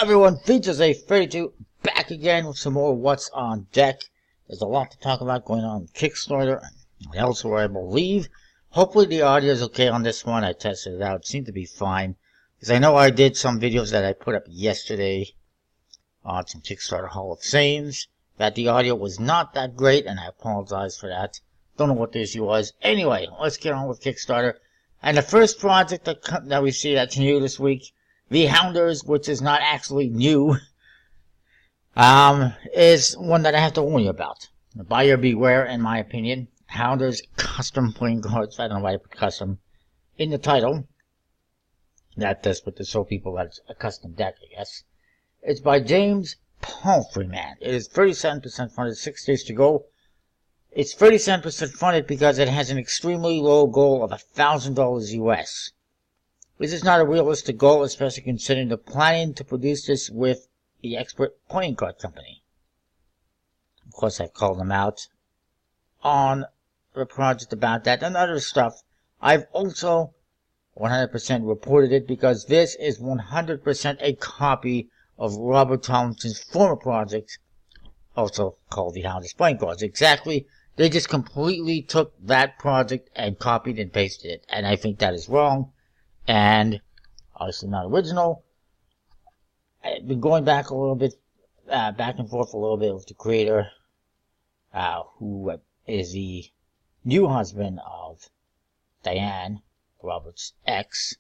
everyone, Features A32 back again with some more What's on Deck. There's a lot to talk about going on with Kickstarter and elsewhere, I believe. Hopefully the audio is okay on this one. I tested it out. It seemed to be fine. Because I know I did some videos that I put up yesterday on some Kickstarter Hall of Fames that the audio was not that great, and I apologize for that. Don't know what the issue was. Anyway, let's get on with Kickstarter. And the first project that we see that's new this week, the Hounders, which is not actually new, is one that I have to warn you about. Buyer beware, in my opinion. Hounders custom playing cards. I don't know why I put custom in the title. That does put to show people that it's a custom deck, I guess. It's by James Palfreyman. It is 37% funded, 6 days to go. It's 37% funded because it has an extremely low goal of $1,000 US. This is not a realistic goal, especially considering the planning to produce this with the expert playing card company. Of course, I've called them out on the project about that and other stuff. I've also 100% reported it because this is 100% a copy of Robert Tomlinson's former project, also called the Hounders playing cards. Exactly. They just completely took that project and copied and pasted it. And I think that is wrong. And obviously not original. I've been going back a little bit, back and forth a little bit with the creator, who is the new husband of Diane, Robert's ex.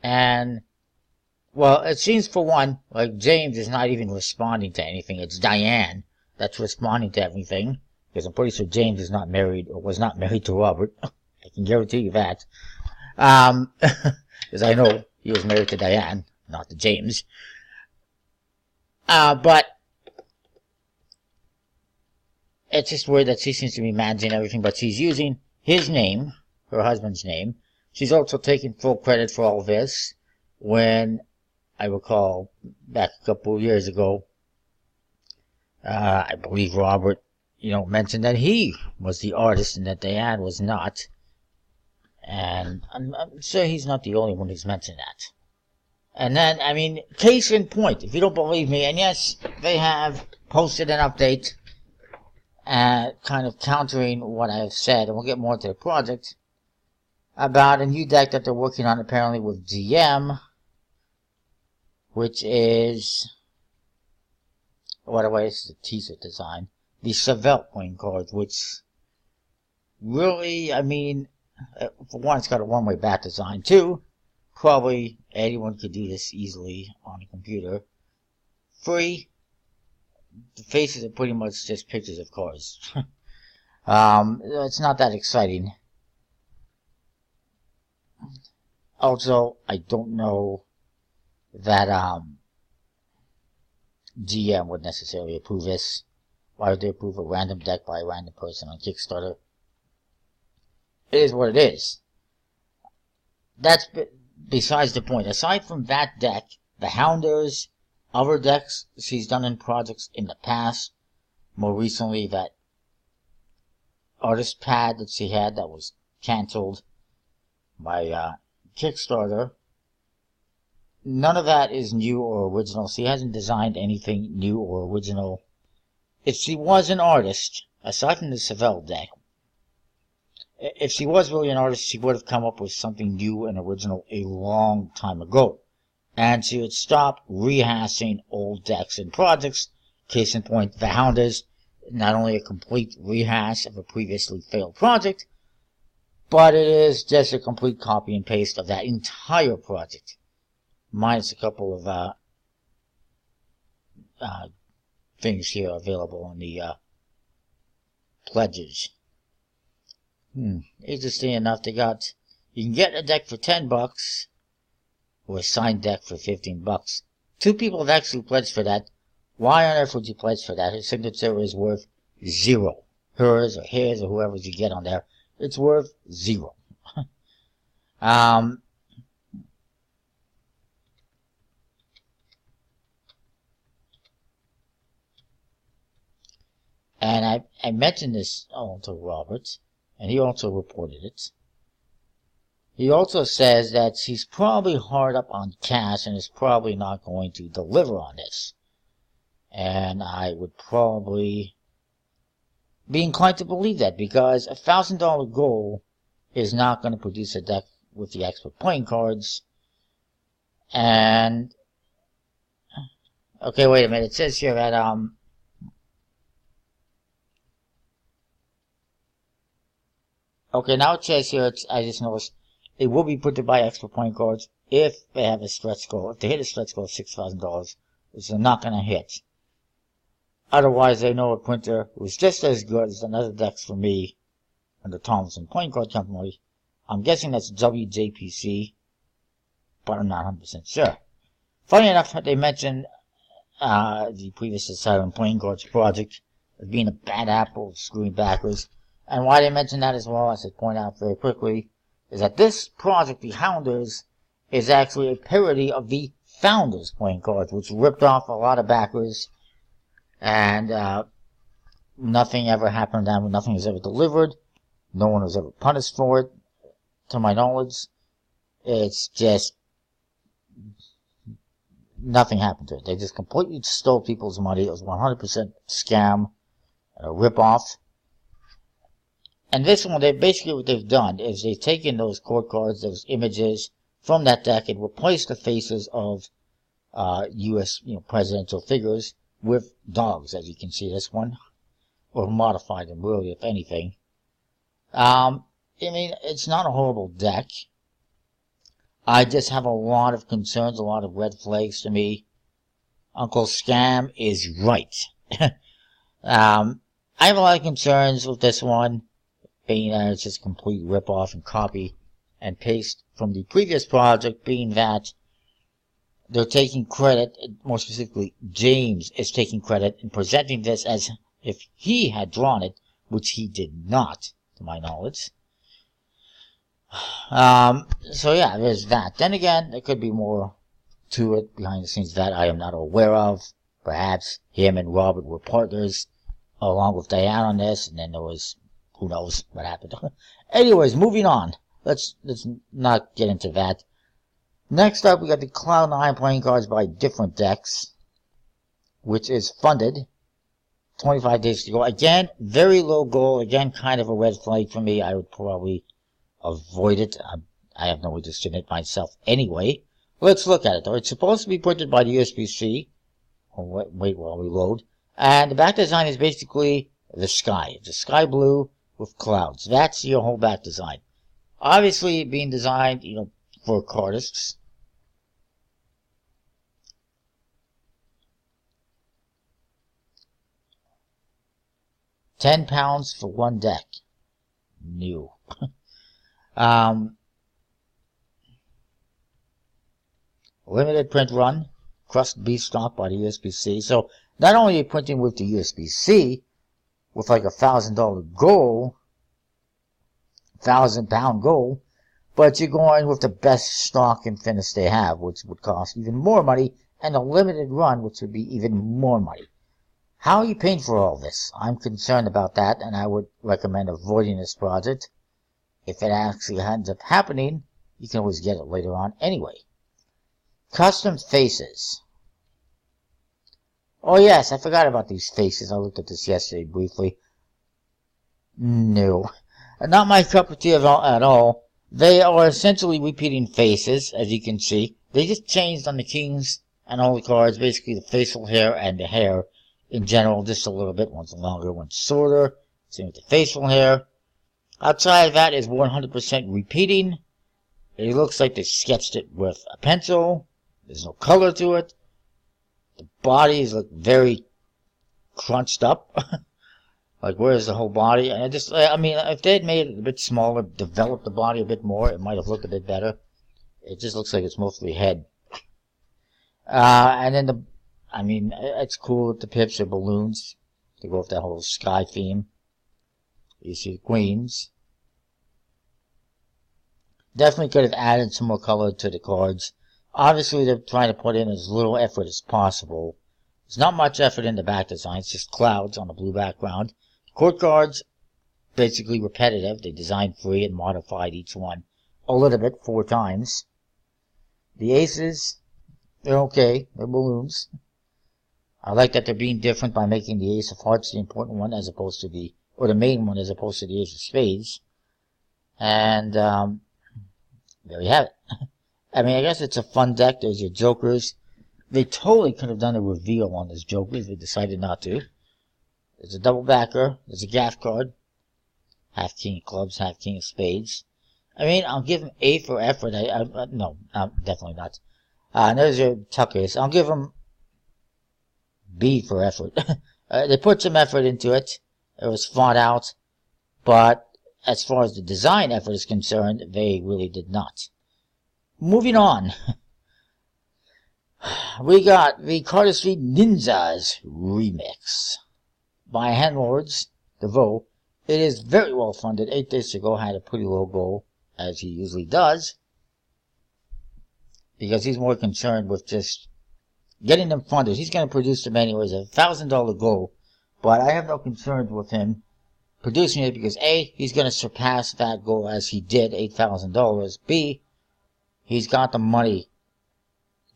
And, well, it seems for one, like James is not even responding to anything. It's Diane that's responding to everything. Because I'm pretty sure James is not married, or was not married to Robert. I can guarantee you that. Because I know he was married to Diane, not to James. But it's just weird that she seems to be managing everything, but she's using his name, her husband's name. She's also taking full credit for all this, when I recall back a couple of years ago, I believe Robert, mentioned that he was the artist and that Diane was not. And I'm sure he's not the only one who's mentioned that. And then, case in point, if you don't believe me, and yes, they have posted an update, kind of countering what I've said, and we'll get more into the project, about a new deck that they're working on apparently with GM, which is, by the way, this is a t-shirt design, the Chevelle playing cards, which really, for one, it's got a one-way back design. Two, probably anyone could do this easily on a computer. Three, the faces are pretty much just pictures of cars. It's not that exciting. Also, I don't know that GM would necessarily approve this. Why would they approve a random deck by a random person on Kickstarter? It is what it is. That's besides the point. Aside from that deck, the Hounders, other decks she's done in projects in the past, more recently that artist pad that she had that was cancelled by Kickstarter, none of that is new or original. She hasn't designed anything new or original. If she was an artist, aside from the Chevelle deck, if she was really an artist, she would have come up with something new and original a long time ago. And she would stop rehashing old decks and projects. Case in point, the Hounders, not only a complete rehash of a previously failed project, but it is just a complete copy and paste of that entire project. Minus a couple of things here available on the pledges. Interesting enough, you can get a deck for $10 or a signed deck for $15. 2 people have actually pledged for that. Why on earth would you pledge for that? Her signature is worth 0. Hers or his or whoever's you get on there, it's worth 0. And I mentioned this to Robert, and he also reported it. He also says that he's probably hard up on cash and is probably not going to deliver on this. And I would probably be inclined to believe that, because $1,000 goal is not going to produce a deck with the expert playing cards. And okay, wait a minute. It says here that okay, now it says here, I just noticed, it will be put to buy expert playing cards if they have a stretch goal. If they hit a stretch goal of $6,000, which they're not going to hit. Otherwise, they know a printer who's just as good as another decks for me and the Thompson Playing Card Company. I'm guessing that's WJPC, but I'm not 100% sure. Funny enough, they mentioned the previous Asylum Playing Cards project as being a bad apple, screwing backwards. And why they mention that as well, as I point out very quickly, is that this project, the Hounders, is actually a parody of the Founders Playing Cards, which ripped off a lot of backers. And nothing ever happened to them. Nothing was ever delivered. No one was ever punished for it, to my knowledge. It's just nothing happened to it. They just completely stole people's money. It was 100% scam and a rip-off. And this one, basically what they've done is they've taken those court cards, those images from that deck, and replaced the faces of U.S. presidential figures with dogs, as you can see this one, or modified them really, if anything. I mean, it's not a horrible deck. I just have a lot of concerns, a lot of red flags to me. Uncle Scam is right. I have a lot of concerns with this one, being that it's just a complete rip-off and copy and paste from the previous project, being that they're taking credit, more specifically, James is taking credit and presenting this as if he had drawn it, which he did not, to my knowledge. So yeah, there's that. Then again, there could be more to it behind the scenes that I am not aware of. Perhaps him and Robert were partners, along with Diane on this, and then there was, who knows what happened. Anyways, moving on. Let's not get into that. Next up, we got the Cloud9 playing cards by different decks, which is funded. 25 days to go. Again, very low goal. Again, kind of a red flag for me. I would probably avoid it. I have no interest in it myself anyway. Let's look at it, though. It's supposed to be printed by the USBC. Oh, wait while we load. And the back design is basically the sky. It's a sky blue with clouds. That's your whole back design. Obviously, being designed, for cardists. £10 for one deck. New. Limited print run. Crust beef stock by the USBC. So, not only are you printing with the USBC, with like $1,000 goal, £1,000 goal, but you're going with the best stock and finish they have, which would cost even more money, and a limited run, which would be even more money. How are you paying for all this? I'm concerned about that, and I would recommend avoiding this project. If it actually ends up happening, you can always get it later on anyway. Custom faces. Oh yes, I forgot about these faces. I looked at this yesterday briefly. No. Not my cup of tea at all. They are essentially repeating faces, as you can see. They just changed on the kings and all the cards, basically the facial hair and the hair in general, just a little bit. One's longer, one's shorter. Same with the facial hair. Outside of that is 100% repeating. It looks like they sketched it with a pencil. There's no color to it. The bodies look very crunched up. Like, where's the whole body? And I mean, if they had made it a bit smaller, developed the body a bit more, it might have looked a bit better. It just looks like it's mostly head. And then it's cool that the pips are balloons to go with that whole sky theme. You see the queens. Definitely could have added some more color to the cards. Obviously, they're trying to put in as little effort as possible. There's not much effort in the back design. It's just clouds on a blue background. Court cards, basically repetitive. They designed free and modified each one a little bit 4 times. The aces, they're okay. They're balloons. I like that they're being different by making the ace of hearts the important one as opposed to the main one as opposed to the ace of spades. And, there you have it. I mean, I guess it's a fun deck. There's your jokers. They totally could have done a reveal on this jokers. They decided not to. There's a double backer. There's a gaff card. Half king of clubs, half king of spades. I mean, I'll give him A for effort. No, definitely not. There's your tuckers. I'll give him B for effort. They put some effort into it. It was thought out. But as far as the design effort is concerned, they really did not. Moving on. We got the Carter Street Ninjas remix by Handlords DeVoe. It is very well funded. 8 days ago had a pretty low goal, as he usually does, because he's more concerned with just getting them funded. He's going to produce them anyways, a $1,000 goal, but I have no concerns with him producing it because A, he's going to surpass that goal as he did, $8,000. B, he's got the money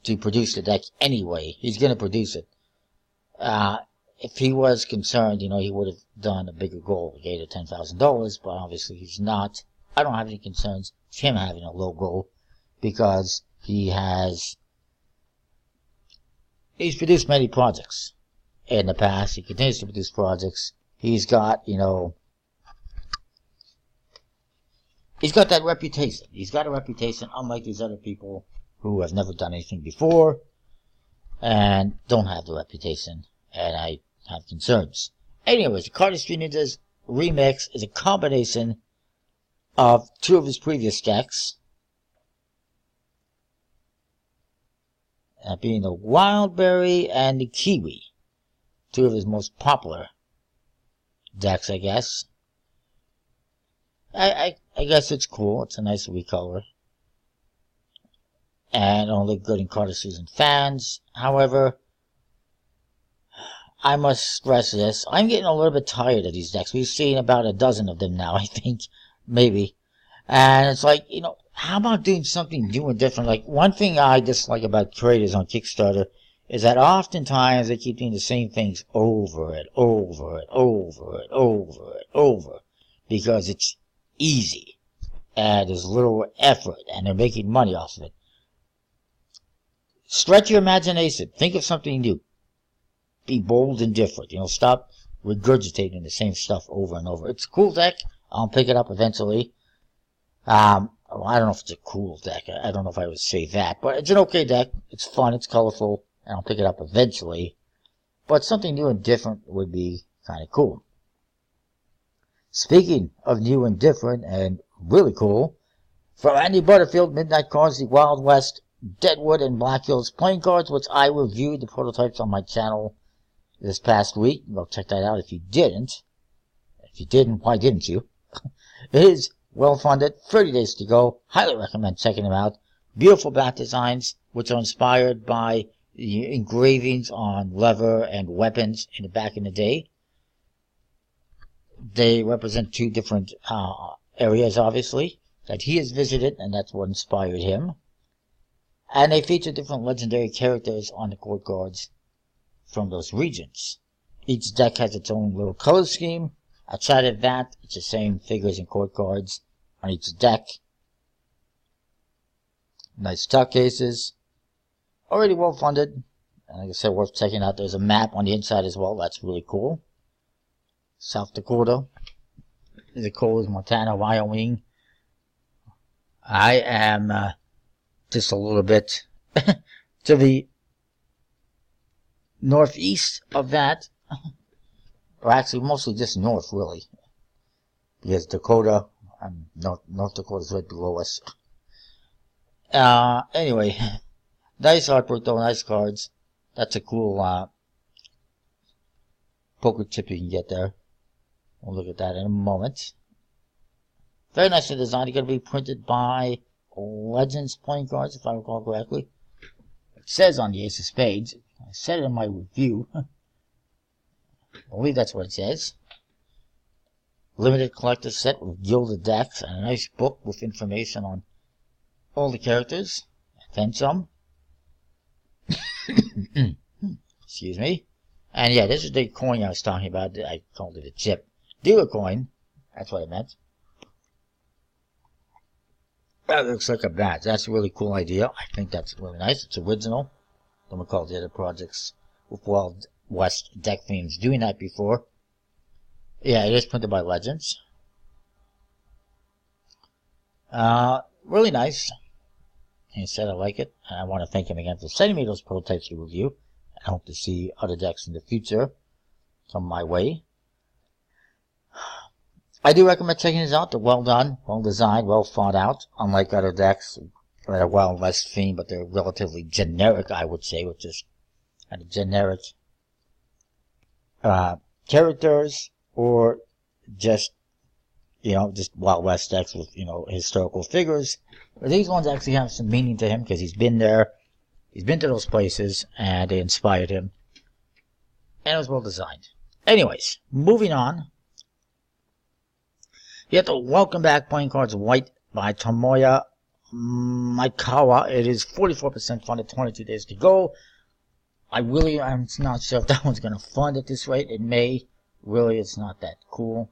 to produce the deck anyway. He's going to produce it. If he was concerned, he would have done a bigger goal, $8,000 or $10,000, but obviously he's not. I don't have any concerns with him having a low goal because he's produced many projects in the past. He continues to produce projects. He's got, he's got that reputation. He's got a reputation unlike these other people who have never done anything before and don't have the reputation. And I have concerns. Anyways, the Carter Street Ninjas remix is a combination of 2 of his previous decks. That being the Wildberry and the Kiwi. 2 of his most popular decks, I guess. I guess it's cool. It's a nice recolor. And it'll look good in Carter Season fans. However, I must stress this. I'm getting a little bit tired of these decks. We've seen about a dozen of them now, I think. Maybe. And it's like, how about doing something new and different? Like, one thing I dislike about creators on Kickstarter is that oftentimes they keep doing the same things over and over and over and over and over. Because it's easy. And there's little effort. And they're making money off of it. Stretch your imagination. Think of something new. Be bold and different. Stop regurgitating the same stuff over and over. It's a cool deck. I'll pick it up eventually. I don't know if it's a cool deck. I don't know if I would say that. But it's an okay deck. It's fun. It's colorful. And I'll pick it up eventually. But something new and different would be kind of cool. Speaking of new and different and really cool, from Andy Butterfield, Midnight Cards, the Wild West, Deadwood, and Black Hills playing cards, which I reviewed the prototypes on my channel this past week. Go check that out if you didn't. If you didn't, why didn't you? It is well funded. 30 days to go. Highly recommend checking them out. Beautiful back designs, which are inspired by the engravings on leather and weapons in the back in the day. They represent 2 different areas, obviously, that he has visited, and that's what inspired him. And they feature different legendary characters on the court cards from those regions. Each deck has its own little color scheme. Outside of that, it's the same figures and court cards on each deck. Nice tuck cases. Already well funded. And like I said, worth checking out. There's a map on the inside as well. That's really cool. South Dakota, Dakota, Montana, Wyoming. I am just a little bit to the northeast of that, or actually mostly just north, really, because Dakota, North Dakota's right below us. Anyway, nice artwork though, nice cards. That's a cool poker chip you can get there. We'll look at that in a moment. Very nicely designed. It's going to be printed by Legends playing cards, if I recall correctly. It says on the Ace of Spades. I said it in my review. I believe that's what it says. Limited collector's set with gilded decks and a nice book with information on all the characters, then some. Excuse me. And yeah, this is the coin I was talking about. I called it a chip. Dealer coin. That's what I meant. That looks like a badge. That's a really cool idea. I think that's really nice. It's original. Don't recall the other projects with Wild West deck themes doing that before. Yeah, it is printed by Legends. Really nice. He said I like it, and I want to thank him again for sending me those prototypes to review. I hope to see other decks in the future come my way. I do recommend checking these out. They're well done, well designed, well thought out. Unlike other decks that are Wild West themed, but they're relatively generic, I would say, with just kind of generic characters, or just, just Wild West decks with, historical figures. But these ones actually have some meaning to him because he's been there. He's been to those places, and they inspired him. And it was well designed. Anyways, moving on. You have to Welcome Back Playing Cards White by Tomoya Maikawa. It is 44% funded, 22 days to go. I'm not sure if that one's going to fund at this rate. It may. Really, it's not that cool.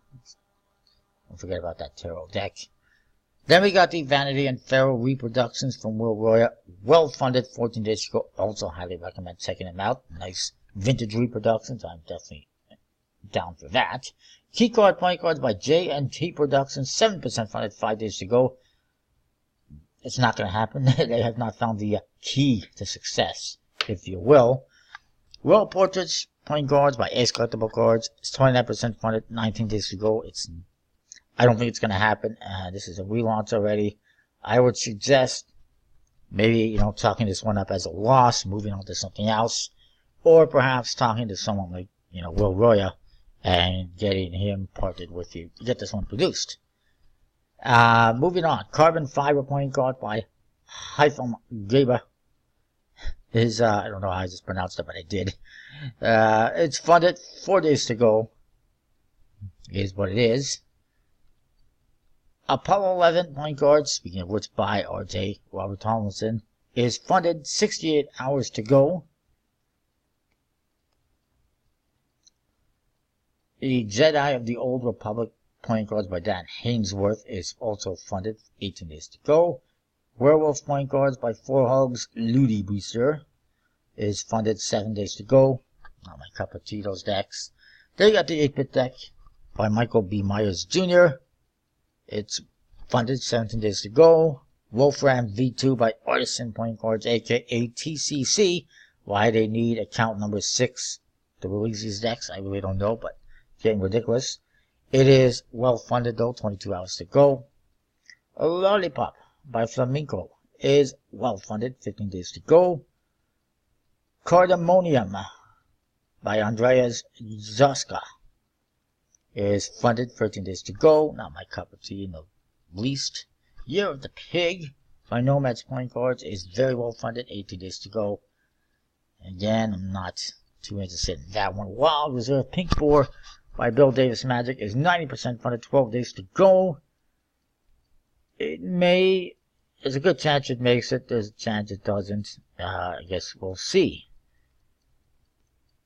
Don't forget about that tarot deck. Then we got the Vanity and Pharaoh reproductions from Will Roya. Well funded, 14 days to go. Also highly recommend checking them out. Nice vintage reproductions. I'm definitely down for that. Key Card Playing Cards by J&T Productions. 7% funded, 5 days to go. It's not going to happen. They have not found the key to success, if you will. World Portraits Playing Cards by Ace Collectible Cards. It's 29% funded, 19 days to go. I don't think it's going to happen. This is a relaunch already. I would suggest maybe, talking this one up as a loss, moving on to something else, or perhaps talking to someone like, Will Roya and getting him partnered with you to get this one produced. Moving on. Carbon Fiber Playing Card by Hytham Gaba is, I don't know how I just pronounced it, but I did. It's funded, 4 days to go. Is what it is. Apollo 11 Playing Cards, speaking of which, by R.J. Robert Tomlinson, is funded, 68 hours to go. The Jedi of the Old Republic Playing Cards by Dan Hainsworth is also funded, 18 days to go. Werewolf Playing Cards by Four Hugs Ludi Booster is funded, 7 days to go. Not my cup of tea, those decks. Then you got the 8-bit deck by Michael B. Myers Jr. It's funded, 17 days to go. Wolfram V2 by Artisan Playing Cards, aka TCC. Why they need account number 6 to release these decks, I really don't know, but it's getting ridiculous. It is well funded though, 22 hours to go. Lollipop by Flamenco is well funded, 15 days to go. Cardamonium by Andreas Zaska is funded, 13 days to go. Not my cup of tea in the least. Year of the Pig by Nomads Playing Cards is very well funded, 18 days to go. Again, I'm not too interested in that one. Wild Reserve Pink Boar by Bill Davis Magic is 90% funded, 12 days to go. There's a good chance it makes it, there's a chance it doesn't. I guess we'll see.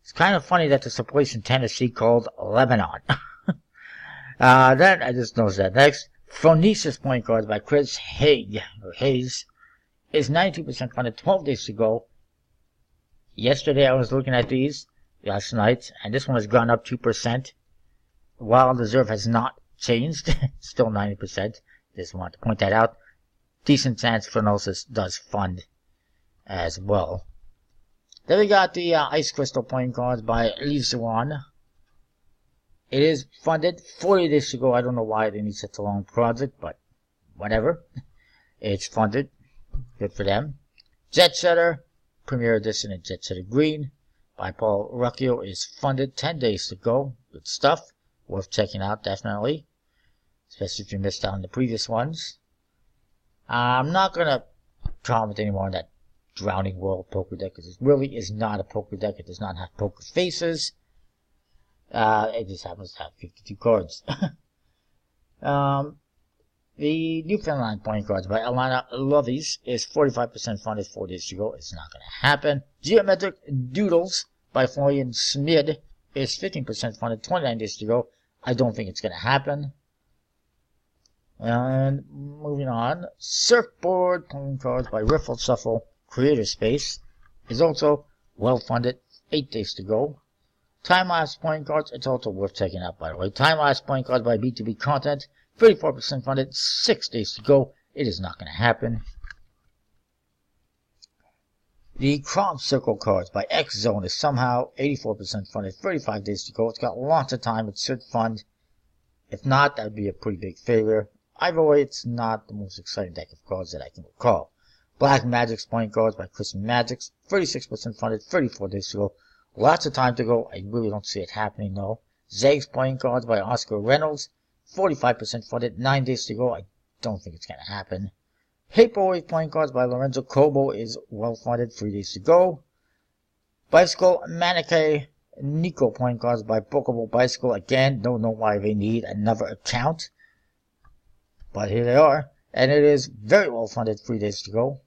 It's kind of funny that there's a place in Tennessee called Lebanon. Then I just noticed that. Next, Phronesis Playing Cards by Chris Hayes is 92% funded, 12 days to go. Yesterday I was looking at these, last night, and this one has gone up 2%. Wild Reserve has not changed, still 90%. Just want to point that out. Decent chance Phronesis does fund as well. Then we got the Ice Crystal Playing Cards by Lee Zwan. It is funded, 40 days to go. I don't know why they need such a long project, but whatever. It's funded. Good for them. Jet Setter, Premier Edition in Jet Setter Green by Paul Rucchio is funded, 10 days to go. Good stuff. Worth checking out, definitely. Especially if you missed out on the previous ones. I'm not going to comment anymore on that Drowning World poker deck, because it really is not a poker deck. It does not have poker faces. It just happens to have 52 cards. The The Newfoundland playing cards by Alana Lovies is 45% funded 4 days to go. It's not going to happen. Geometric Doodles by Florian Smid is 15% funded 29 days to go. I don't think it's going to happen. And moving on, Surfboard playing cards by Riffle Shuffle Creator Space is also well funded, 8 days to go. Time-lapse playing cards, it's also worth checking out, by the way. Time-lapse playing cards by B2B Content, 34% funded, 6 days to go. It is not going to happen. The Crop Circle cards by X Zone is somehow 84% funded, 35 days to go. It's got lots of time, it should fund. If not, that would be a pretty big failure. Either way, it's not the most exciting deck of cards that I can recall. Black Magic's playing cards by Chris Magics, 36% funded, 34 days to go. Lots of time to go. I really don't see it happening though. Zeg's playing cards by Oscar Reynolds, 45% funded, 9 days to go. I don't think it's going to happen. Paperweight playing cards by Lorenzo Cobo is well funded, 3 days to go. Bicycle Manichae Nico playing cards by Bookable Bicycle. Again, don't know why they need another account, but here they are. And it is very well funded, 3 days to go.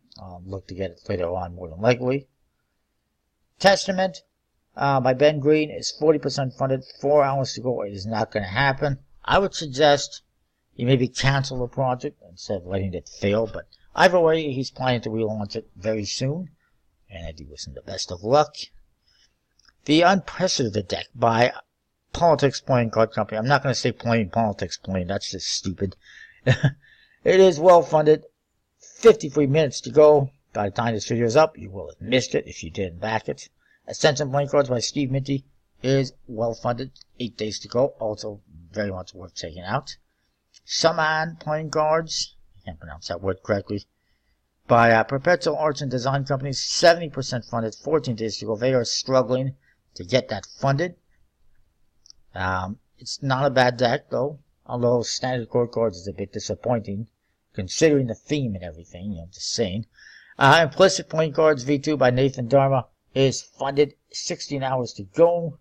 Look to get it later on, more than likely. Testament by Ben Green is 40% funded, 4 hours to go. It is not going to happen. I would suggest you maybe cancel the project instead of letting it fail, but either way, he's planning to relaunch it very soon, and I do wish him the best of luck. The Unprecedented deck by Politics Playing Card Company. I'm not going to say Playing Politics Playing, that's just stupid. It is well funded, 53 minutes to go. By the time this video is up, you will have missed it if you didn't back it. Ascension playing cards by Steve Minty is well funded, 8 days to go. Also very much worth checking out. Shaman playing cards, I can't pronounce that word correctly, by Perpetual Arts and Design Company, 70% funded, 14 days to go. They are struggling to get that funded. It's not a bad deck though, although standard core cards is a bit disappointing considering the theme and everything, I'm just saying. Implicit playing cards V2 by Nathan Dharma is funded, 16 hours to go.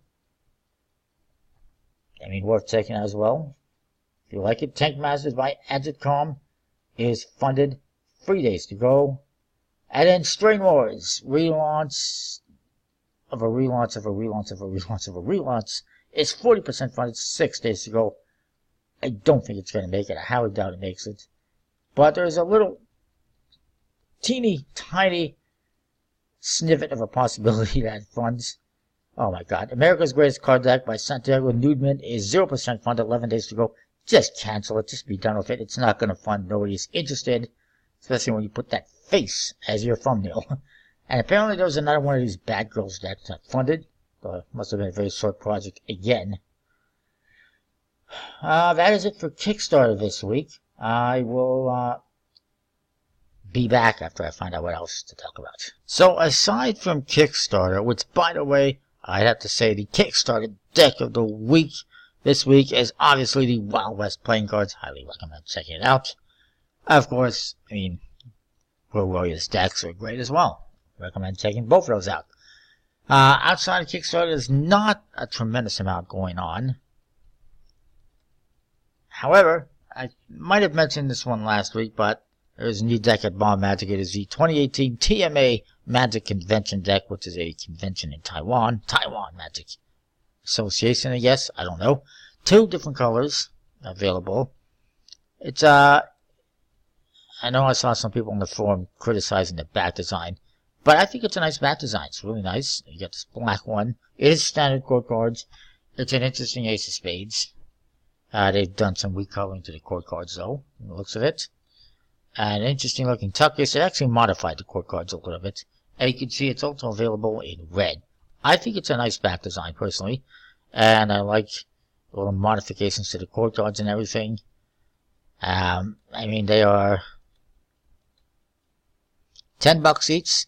I mean, worth checking out as well if you like it. Tank Masters by Agitcom is funded, 3 days to go. And then Strain Wars, relaunch of a relaunch of a relaunch of a relaunch of a relaunch, is 40% funded, 6 days to go. I don't think it's going to make it. I highly doubt it makes it. But there's a little teeny tiny snippet of a possibility that funds. Oh my god. America's Greatest Card Deck by Santiago Nudman is 0% funded, 11 days to go. Just cancel it. Just be done with it. It's not going to fund. Nobody's interested. Especially when you put that face as your thumbnail. And apparently there was another one of these Bad Girls decks that funded. So it must have been a very short project again. That is it for Kickstarter this week. I will be back after I find out what else to talk about. So aside from Kickstarter, which by the way, I'd have to say the Kickstarter deck of the week this week is obviously the Wild West playing cards. Highly recommend checking it out. Of course, I mean, World Warriors decks are great as well. Recommend checking both of those out. Outside of Kickstarter, there's not a tremendous amount going on. However, I might have mentioned this one last week, but there's a new deck at Bomb Magic. It is the 2018 TMA Magic Convention deck, which is a convention in Taiwan. Taiwan Magic Association, I guess. I don't know. 2 different colors available. It's, I know I saw some people on the forum criticizing the back design, but I think it's a nice back design. It's really nice. You got this black one. It is standard core cards. It's an interesting Ace of Spades. They've done some recoloring to the core cards though, from the looks of it. An interesting looking tuck case. It actually modified the core cards a little bit. And you can see it's also available in red. I think it's a nice back design personally. And I like little modifications to the core cards and everything. I mean, they are $10 each.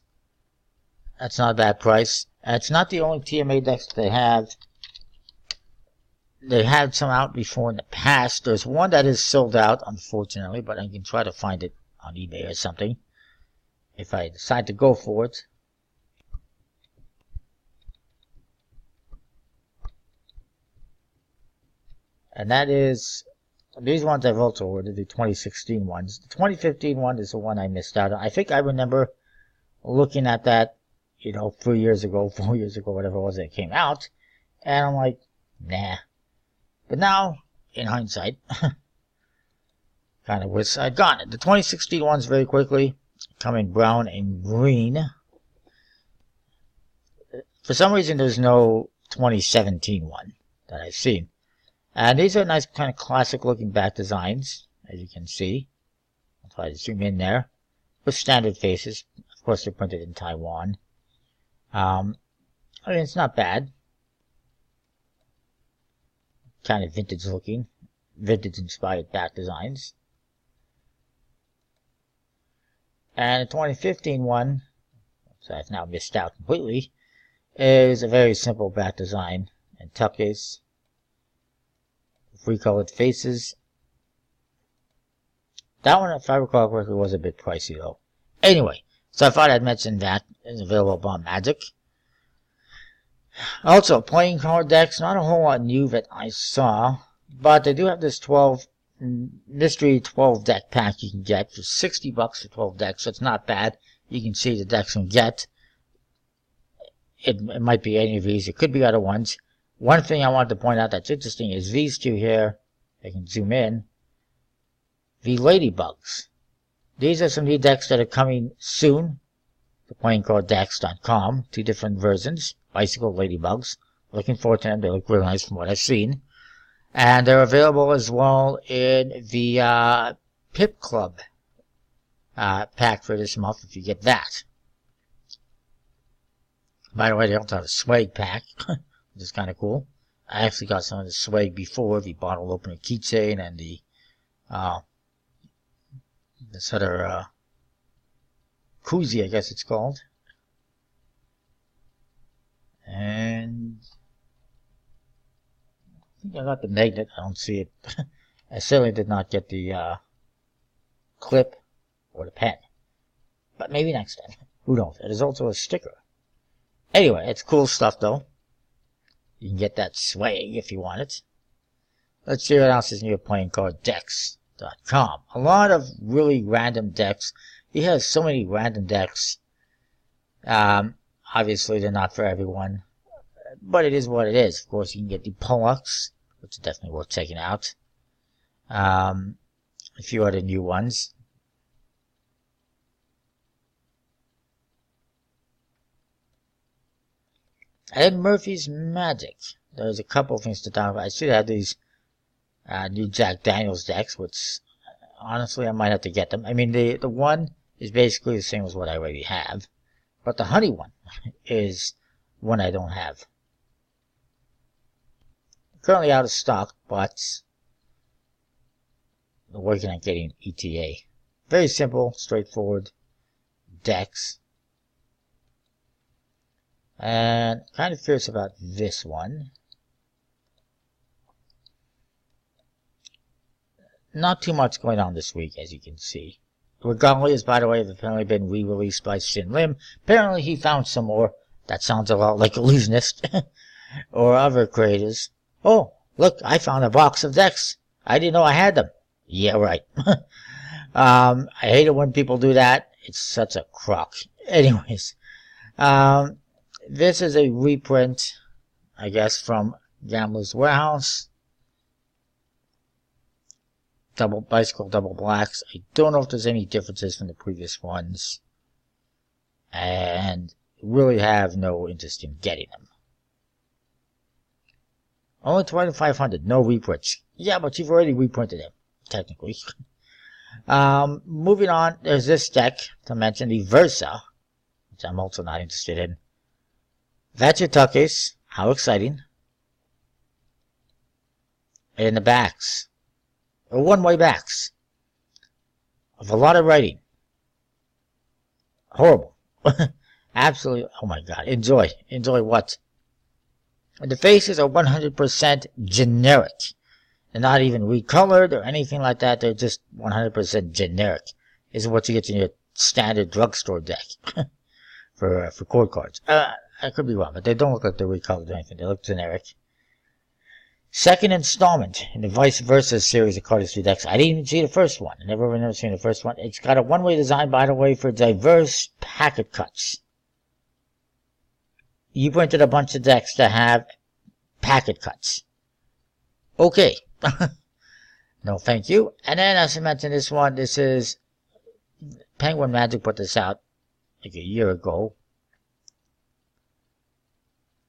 That's not a bad price. And it's not the only TMA decks they have. They had some out before in the past. There's one that is sold out, unfortunately, but I can try to find it on eBay or something if I decide to go for it. And that is These ones I've also ordered, the 2016 ones. The 2015 one is the one I missed out on. I think I remember looking at that, 3 years ago, 4 years ago, whatever it was that it came out, and I'm like, nah. But now, in hindsight, kind of wish I'd gotten it. The 2016 ones, very quickly, come in brown and green. For some reason, there's no 2017 one that I've seen. And these are nice, kind of classic-looking back designs, as you can see. I'll try to zoom in there. With standard faces. Of course, they're printed in Taiwan. I mean, it's not bad. Kind of vintage-looking. Vintage-inspired back designs. And the 2015 one, so I've now missed out completely, is a very simple back design and tuck case. 3 colored faces. That one, if I recall correctly, was a bit pricey though. Anyway, so I thought I'd mention that. It's available on Magic. Also, playing card decks, not a whole lot new that I saw, but they do have this mystery 12 deck pack you can get for $60 for 12 decks, so it's not bad. You can see the decks you can get. It might be any of these. It could be other ones. One thing I wanted to point out that's interesting is these two here. I can zoom in. The Ladybugs. These are some new decks that are coming soon. The PlayingCardDecks.com. 2 different versions. Bicycle Ladybugs. Looking forward to them. They look really nice from what I've seen. And they're available as well in the Pip Club pack for this month if you get that. By the way, they also have a swag pack, which is kind of cool. I actually got some of the swag before, the bottle opener keychain and the this other koozie, I guess it's called. And I think I got the magnet. I don't see it. I certainly did not get the clip or the pen. But maybe next time. Who knows? It is also a sticker. Anyway, it's cool stuff though. You can get that swag if you want it. Let's see what else is new at PlayingCardDecks.com. A lot of really random decks. He has so many random decks. Obviously, they're not for everyone. But it is what it is. Of course, you can get the Pollux, which is definitely worth checking out. A few other new ones. Ed Murphy's Magic. There's a couple of things to talk about. I should have these new Jack Daniels decks, which honestly I might have to get them. I mean, the one is basically the same as what I already have, but the honey one is one I don't have. Currently out of stock, but we're working on getting ETA. Very simple, straightforward decks. And kind of curious about this one. Not too much going on this week, as you can see. Regardless, by the way, have apparently been re-released by Shin Lim. Apparently he found some more. That sounds a lot like Illusionist. Or other creators. Oh, look, I found a box of decks. I didn't know I had them. Yeah, right. I hate it when people do that. It's such a crock. Anyways. This is a reprint, I guess, from Gambler's Warehouse. Bicycle double blacks. I don't know if there's any differences from the previous ones. And really have no interest in getting them. Only 2,500, no reprints. Yeah, but you've already reprinted them, technically. Moving on, there's this deck to mention, the Versa, which I'm also not interested in. That's your tuck case. How exciting. And the backs. Or one-way backs. Of a lot of writing. Horrible. Absolutely. Oh my god. Enjoy. Enjoy what? And the faces are 100% generic. They're not even recolored or anything like that. They're just 100% generic. This is what you get in your standard drugstore deck. for cord cards. I could be wrong, but they don't look like they're recolored or anything. They look generic. Second installment in the Vice Versa series of cardistry decks. I didn't even see the first one. I never seen the first one. It's got a one-way design, by the way, for diverse packet cuts. You printed a bunch of decks that have packet cuts. Okay. No, thank you. And then, as I mentioned, this is Penguin Magic put this out like a year ago.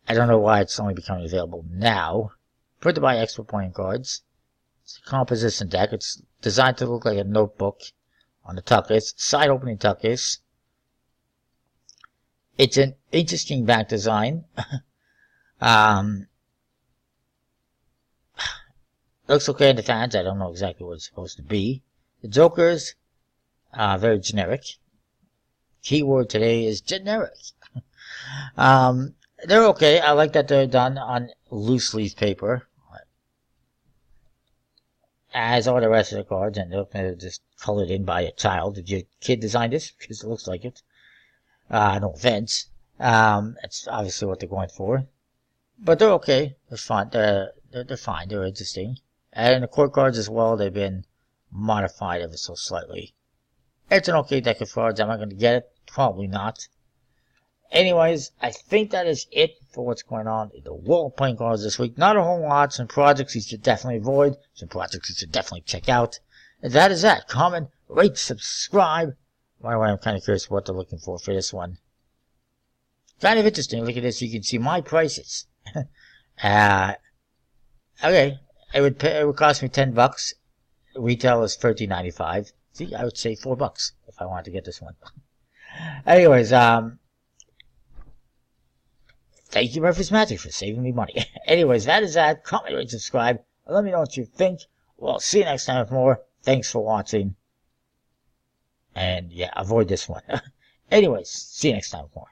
I don't know why it's only becoming available now. Printed by Extra Playing Cards. It's a composition deck. It's designed to look like a notebook on the tuck case. Side opening tuck case. It's an interesting back design. Looks okay in the fans. I don't know exactly what it's supposed to be. The Jokers, very generic. Keyword today is generic. They're okay. I like that they're done on loose leaf paper, as all the rest of the cards, and they're just colored in by a child. Did your kid design this? Because it looks like it. No offense. That's obviously what they're going for. But they're okay. They're fun. They're fine. They're interesting. And the court cards as well, they've been modified ever so slightly. It's an okay deck of cards. Am I going to get it? Probably not. Anyways, I think that is it for what's going on in the world of playing cards this week. Not a whole lot. Some projects you should definitely avoid. Some projects you should definitely check out. And that is that. Comment, rate, subscribe. By the way, I'm kind of curious what they're looking for this one. Kind of interesting. Look at this. You can see my prices. Okay. It would cost me $10. Retail is $13.95. See, I would save $4 if I wanted to get this one. Anyways, thank you, Murphy's Magic, for saving me money. Anyways, that is that. Comment, rate, subscribe. Let me know what you think. Well, see you next time with more. Thanks for watching. And yeah, avoid this one. Anyways, see you next time with more.